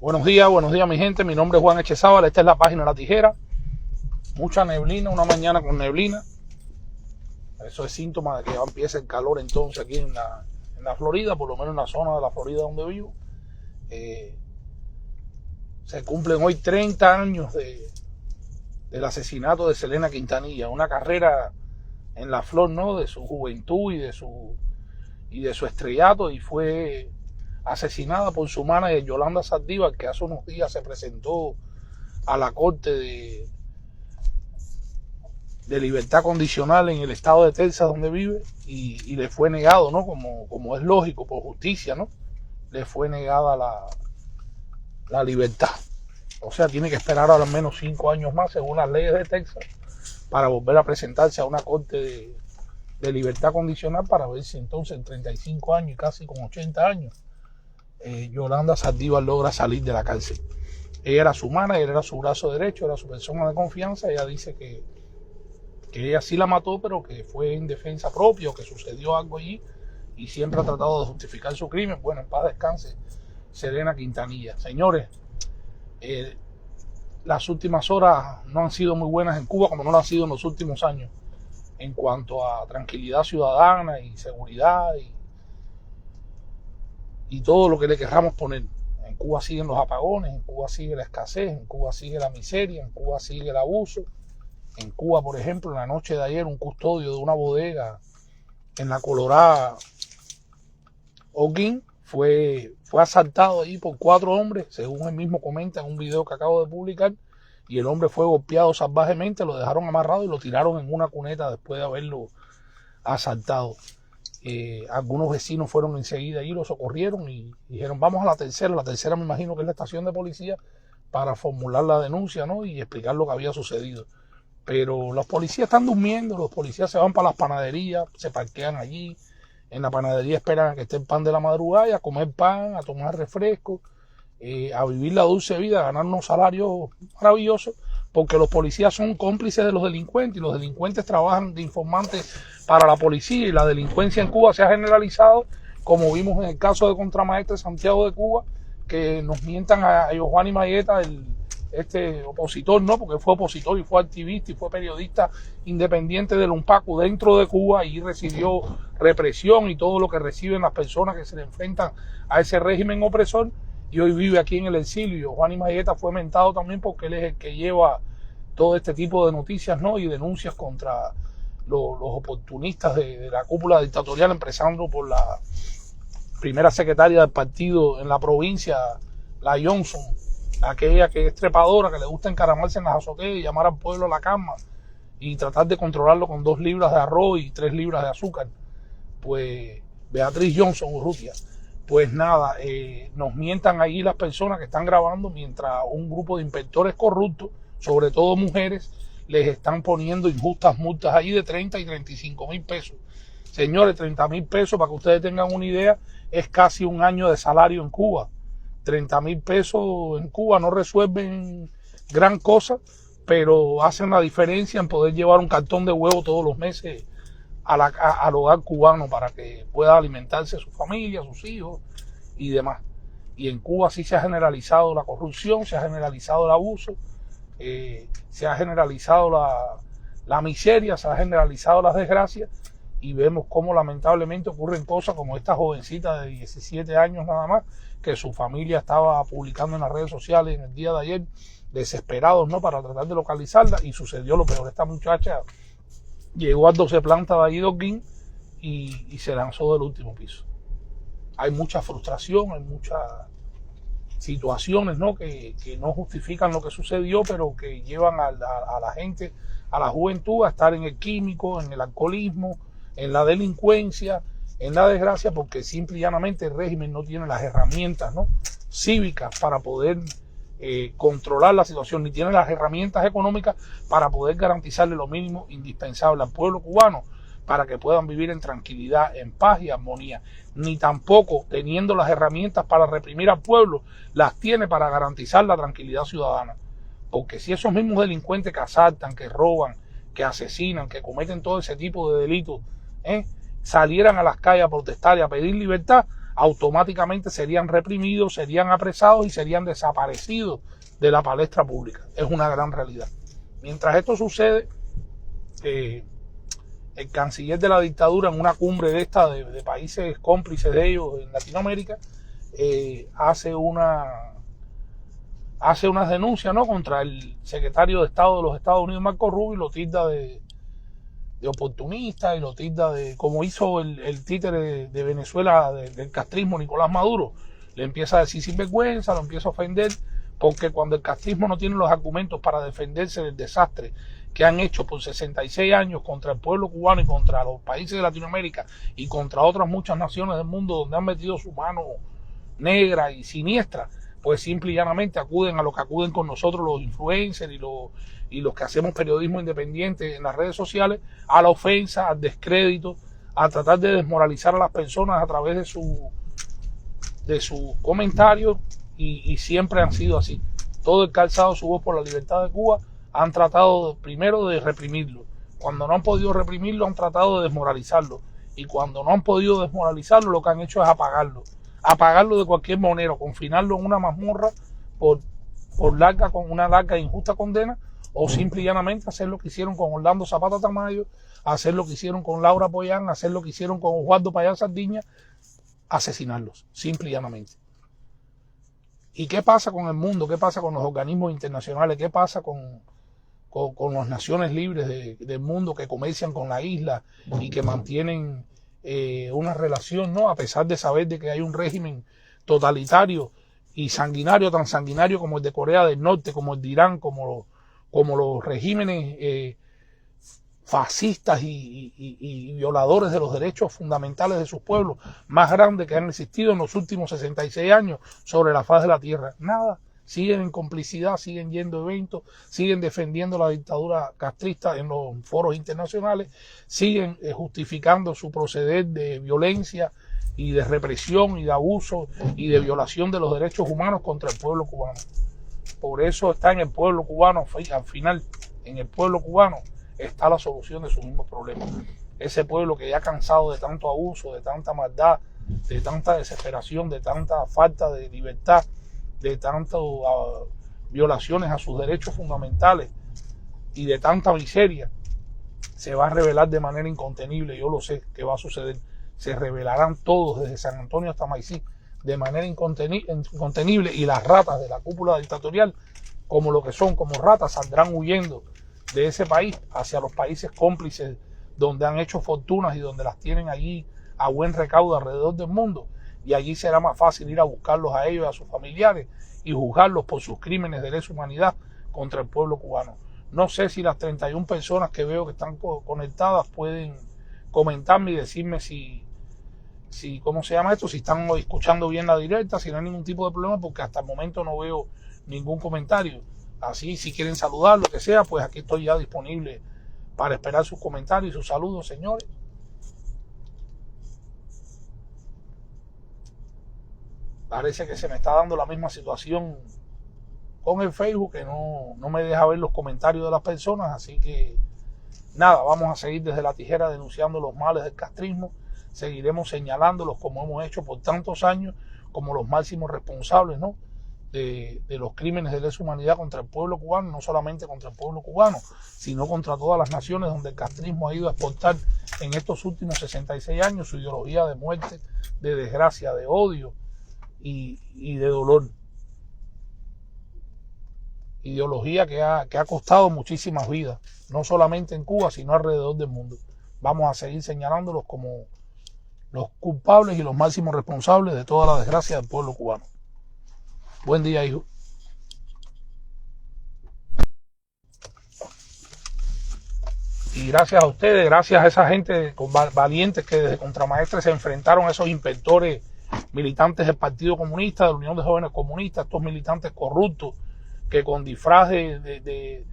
Buenos días mi gente, mi nombre es Juan Echezábal, esta es la página de La Tijera. Mucha neblina, una mañana con neblina. Eso es síntoma de que ya empieza el calor entonces aquí en la Florida, por lo menos en la zona de la Florida donde vivo. Se cumplen hoy 30 años del asesinato de Selena Quintanilla, una carrera en la flor, ¿no?, de su juventud y de su estrellato, y fue asesinada por su manager Yolanda Saldívar, que hace unos días se presentó a la corte de libertad condicional en el estado de Texas donde vive, y le fue negado, ¿no?, como es lógico, por justicia, ¿no?, le fue negada la libertad. O sea, tiene que esperar al menos 5 años más, según las leyes de Texas, para volver a presentarse a una corte de libertad condicional, para ver si entonces en 35 años y casi con 80 años Yolanda Saldívar logra salir de la cárcel. Ella era su manager, era su brazo derecho, era su persona de confianza. Ella dice que ella sí la mató, pero que fue en defensa propia, o que sucedió algo allí, y siempre ha tratado de justificar su crimen. Bueno, en paz descanse Selena Quintanilla. Señores, las últimas horas no han sido muy buenas en Cuba, como no lo han sido en los últimos años, en cuanto a tranquilidad ciudadana y seguridad y todo lo que le queramos poner. En Cuba siguen los apagones, en Cuba sigue la escasez, en Cuba sigue la miseria, en Cuba sigue el abuso. En Cuba, por ejemplo, en la noche de ayer, un custodio de una bodega en la Colorada Holguín fue asaltado ahí por 4 hombres, según él mismo comenta en un video que acabo de publicar, y el hombre fue golpeado salvajemente, lo dejaron amarrado y lo tiraron en una cuneta después de haberlo asaltado. Algunos vecinos fueron enseguida allí, lo socorrieron y dijeron: vamos a la tercera me imagino que es la estación de policía, para formular la denuncia, ¿no?, y explicar lo que había sucedido. Pero los policías están durmiendo, los policías se van para las panaderías, se parquean allí, en la panadería esperan a que esté el pan de la madrugada, y a comer pan, a tomar refresco, a vivir la dulce vida, a ganar unos salarios maravillosos, porque los policías son cómplices de los delincuentes, y los delincuentes trabajan de informantes para la policía, y la delincuencia en Cuba se ha generalizado, como vimos en el caso de Contramaestre Santiago de Cuba, que nos mientan a Yohani Mayeta, este opositor, ¿no?, porque fue opositor y fue activista y fue periodista independiente del UNPACU dentro de Cuba, y recibió represión y todo lo que reciben las personas que se le enfrentan a ese régimen opresor, y hoy vive aquí en el exilio. Yohani Mayeta fue mentado también porque él es el que lleva todo este tipo de noticias, ¿no?, y denuncias contra los oportunistas de la cúpula dictatorial, empezando por la primera secretaria del partido en la provincia, la Johnson, aquella que es trepadora, que le gusta encaramarse en las azoteas y llamar al pueblo a la cama y tratar de controlarlo con 2 libras de arroz y 3 libras de azúcar. Pues Beatriz Johnson Urrutia. Pues nada, nos mientan ahí las personas que están grabando, mientras un grupo de inspectores corruptos, sobre todo mujeres, les están poniendo injustas multas ahí de 30 y 35 mil pesos. Señores, 30 mil pesos, para que ustedes tengan una idea, es casi un año de salario en Cuba. 30 mil pesos en Cuba no resuelven gran cosa, pero hacen la diferencia en poder llevar un cartón de huevo todos los meses al hogar cubano, para que pueda alimentarse su familia, sus hijos y demás. Y en Cuba sí se ha generalizado la corrupción, se ha generalizado el abuso, se ha generalizado la miseria, se ha generalizado las desgracias, y vemos cómo lamentablemente ocurren cosas como esta jovencita de 17 años nada más, que su familia estaba publicando en las redes sociales en el día de ayer, desesperados, ¿no?, para tratar de localizarla, y sucedió lo peor. Esta muchacha llegó a 12 plantas de allí de Holguín y se lanzó del último piso. Hay mucha frustración, hay muchas situaciones, ¿no?, que no justifican lo que sucedió, pero que llevan a la gente, a la juventud, a estar en el químico, en el alcoholismo, en la delincuencia, en la desgracia, porque simple y llanamente el régimen no tiene las herramientas, ¿no?, cívicas para poder controlar la situación, ni tiene las herramientas económicas para poder garantizarle lo mínimo indispensable al pueblo cubano, para que puedan vivir en tranquilidad, en paz y armonía, ni tampoco, teniendo las herramientas para reprimir al pueblo, las tiene para garantizar la tranquilidad ciudadana. Porque si esos mismos delincuentes que asaltan, que roban, que asesinan, que cometen todo ese tipo de delitos, salieran a las calles a protestar y a pedir libertad, automáticamente serían reprimidos, serían apresados y serían desaparecidos de la palestra pública. Es una gran realidad. Mientras esto sucede, el canciller de la dictadura, en una cumbre de países cómplices de ellos en Latinoamérica, hace unas denuncias, ¿no?, contra el secretario de Estado de los Estados Unidos, Marco Rubio, y lo tilda de oportunista, y lo tilda de, como hizo el títere de Venezuela, del castrismo, Nicolás Maduro. Le empieza a decir sinvergüenza, lo empieza a ofender, porque cuando el castrismo no tiene los argumentos para defenderse del desastre que han hecho por 66 años contra el pueblo cubano y contra los países de Latinoamérica y contra otras muchas naciones del mundo donde han metido su mano negra y siniestra, pues simple y llanamente acuden a lo que acuden con nosotros los influencers y los que hacemos periodismo independiente en las redes sociales, a la ofensa, al descrédito, a tratar de desmoralizar a las personas a través de sus comentarios, y siempre han sido así. Todo el que ha alzado su voz por la libertad de Cuba han tratado primero de reprimirlo. Cuando no han podido reprimirlo, han tratado de desmoralizarlo. Y cuando no han podido desmoralizarlo, lo que han hecho es apagarlo de cualquier manera, confinarlo en una mazmorra por una larga e injusta condena, o simple y llanamente hacer lo que hicieron con Orlando Zapata Tamayo, hacer lo que hicieron con Laura Pollán, hacer lo que hicieron con Osvaldo Payá Sardiña, asesinarlos, simple y llanamente. ¿Y qué pasa con el mundo? ¿Qué pasa con los organismos internacionales? ¿Qué pasa con las naciones libres del mundo que comercian con la isla y que mantienen una relación, ¿no?, a pesar de saber de que hay un régimen totalitario y sanguinario, tan sanguinario como el de Corea del Norte, como el de Irán, como los regímenes fascistas y violadores de los derechos fundamentales de sus pueblos más grandes que han existido en los últimos 66 años sobre la faz de la tierra? Nada. Siguen en complicidad, siguen yendo a eventos, siguen defendiendo la dictadura castrista en los foros internacionales, siguen justificando su proceder de violencia y de represión y de abuso y de violación de los derechos humanos contra el pueblo cubano. Por eso está en el pueblo cubano, al final, en el pueblo cubano está la solución de sus mismos problemas. Ese pueblo que ya cansado de tanto abuso, de tanta maldad, de tanta desesperación, de tanta falta de libertad, de tantas violaciones a sus derechos fundamentales y de tanta miseria, se va a rebelar de manera incontenible. Yo lo sé que va a suceder. Se rebelarán todos desde San Antonio hasta Maicí de manera incontenible, y las ratas de la cúpula dictatorial, como lo que son, como ratas, saldrán huyendo de ese país hacia los países cómplices donde han hecho fortunas y donde las tienen allí a buen recaudo alrededor del mundo, y allí será más fácil ir a buscarlos a ellos y a sus familiares y juzgarlos por sus crímenes de lesa humanidad contra el pueblo cubano. No sé si las 31 personas que veo que están conectadas pueden comentarme y decirme si ¿cómo se llama esto? Si están escuchando bien la directa, si no hay ningún tipo de problema, porque hasta el momento no veo ningún comentario. Así, si quieren saludar, lo que sea, pues aquí estoy ya disponible para esperar sus comentarios y sus saludos, señores. Parece que se me está dando la misma situación con el Facebook, que no me deja ver los comentarios de las personas, así que nada, vamos a seguir desde la tijera denunciando los males del castrismo, seguiremos señalándolos como hemos hecho por tantos años, como los máximos responsables, ¿no?, de los crímenes de lesa humanidad contra el pueblo cubano, no solamente contra el pueblo cubano, sino contra todas las naciones donde el castrismo ha ido a exportar en estos últimos 66 años su ideología de muerte, de desgracia, de odio y de dolor. Ideología que ha costado muchísimas vidas, no solamente en Cuba, sino alrededor del mundo. Vamos a seguir señalándolos como los culpables y los máximos responsables de toda la desgracia del pueblo cubano. Buen día, hijo. Y gracias a ustedes, gracias a esa gente valientes que desde Contramaestre se enfrentaron a esos inspectores militantes del Partido Comunista, de la Unión de Jóvenes Comunistas, estos militantes corruptos que con disfraz de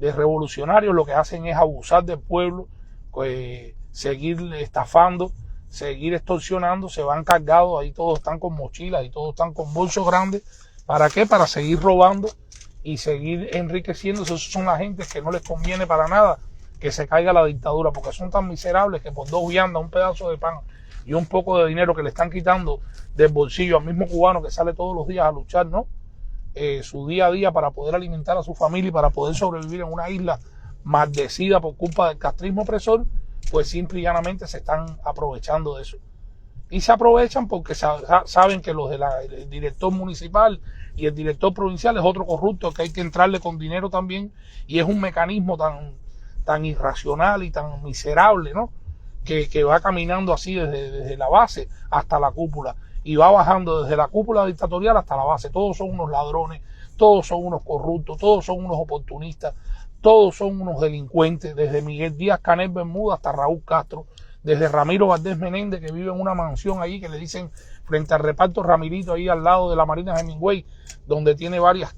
revolucionarios lo que hacen es abusar del pueblo, pues, seguir estafando, seguir extorsionando. Se van cargados, ahí todos están con mochilas y todos están con bolsos grandes. ¿Para qué? Para seguir robando y seguir enriqueciéndose. Esos son la gente que no les conviene para nada que se caiga la dictadura, porque son tan miserables que por 2 viandas, un pedazo de pan y un poco de dinero que le están quitando del bolsillo al mismo cubano que sale todos los días a luchar, ¿no? Su día a día para poder alimentar a su familia y para poder sobrevivir en una isla maldecida por culpa del castrismo opresor, pues simple y llanamente se están aprovechando de eso. Y se aprovechan porque saben que los el director municipal y el director provincial es otro corrupto que hay que entrarle con dinero también, y es un mecanismo tan irracional y tan miserable, ¿no? Que va caminando así desde la base hasta la cúpula, y va bajando desde la cúpula dictatorial hasta la base. Todos son unos ladrones, todos son unos corruptos, todos son unos oportunistas, todos son unos delincuentes, desde Miguel Díaz Canel Bermúdez hasta Raúl Castro, desde Ramiro Valdés Menéndez, que vive en una mansión allí que le dicen frente al reparto Ramirito, ahí al lado de la Marina Hemingway, donde tiene varias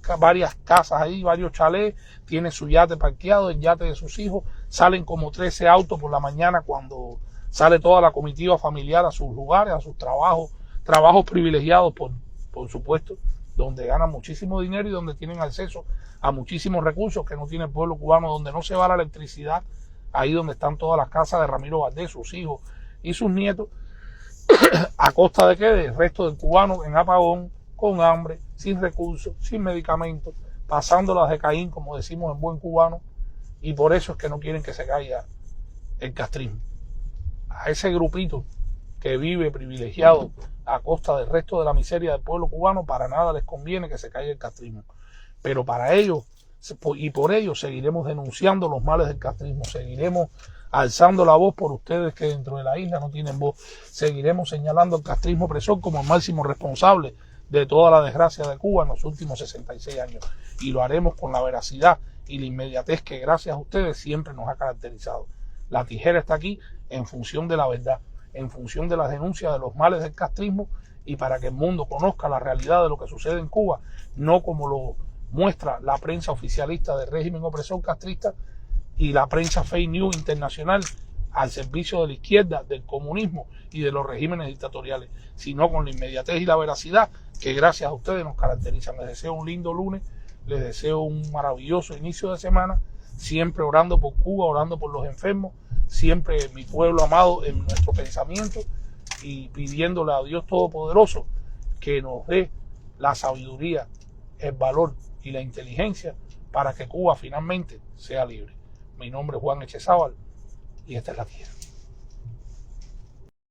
casas ahí, varios chalés, tiene su yate parqueado, el yate de sus hijos. Salen como 13 autos por la mañana cuando sale toda la comitiva familiar a sus lugares, a sus trabajos privilegiados por supuesto, donde ganan muchísimo dinero y donde tienen acceso a muchísimos recursos que no tiene el pueblo cubano, donde no se va la electricidad, ahí donde están todas las casas de Ramiro Valdés, sus hijos y sus nietos, a costa de que del resto del cubano en apagón, con hambre, sin recursos, sin medicamentos, pasándolas de Caín, como decimos en buen cubano, y por eso es que no quieren que se caiga el castrismo. A ese grupito que vive privilegiado a costa del resto de la miseria del pueblo cubano, para nada les conviene que se caiga el castrismo. Pero para ellos, y por ello, seguiremos denunciando los males del castrismo, seguiremos alzando la voz por ustedes que dentro de la isla no tienen voz, seguiremos señalando al castrismo opresor como el máximo responsable de toda la desgracia de Cuba en los últimos 66 años. Y lo haremos con la veracidad y la inmediatez que gracias a ustedes siempre nos ha caracterizado. La tijera está aquí en función de la verdad, en función de las denuncias de los males del castrismo, y para que el mundo conozca la realidad de lo que sucede en Cuba, no como lo muestra la prensa oficialista del régimen opresor castrista y la prensa fake news internacional al servicio de la izquierda, del comunismo y de los regímenes dictatoriales, sino con la inmediatez y la veracidad que gracias a ustedes nos caracterizan. Les deseo un lindo lunes, les deseo un maravilloso inicio de semana, siempre orando por Cuba, orando por los enfermos, siempre mi pueblo amado en nuestro pensamiento, y pidiéndole a Dios Todopoderoso que nos dé la sabiduría, el valor y la inteligencia para que Cuba finalmente sea libre. Mi nombre es Juan Echezábal y esta es la tierra.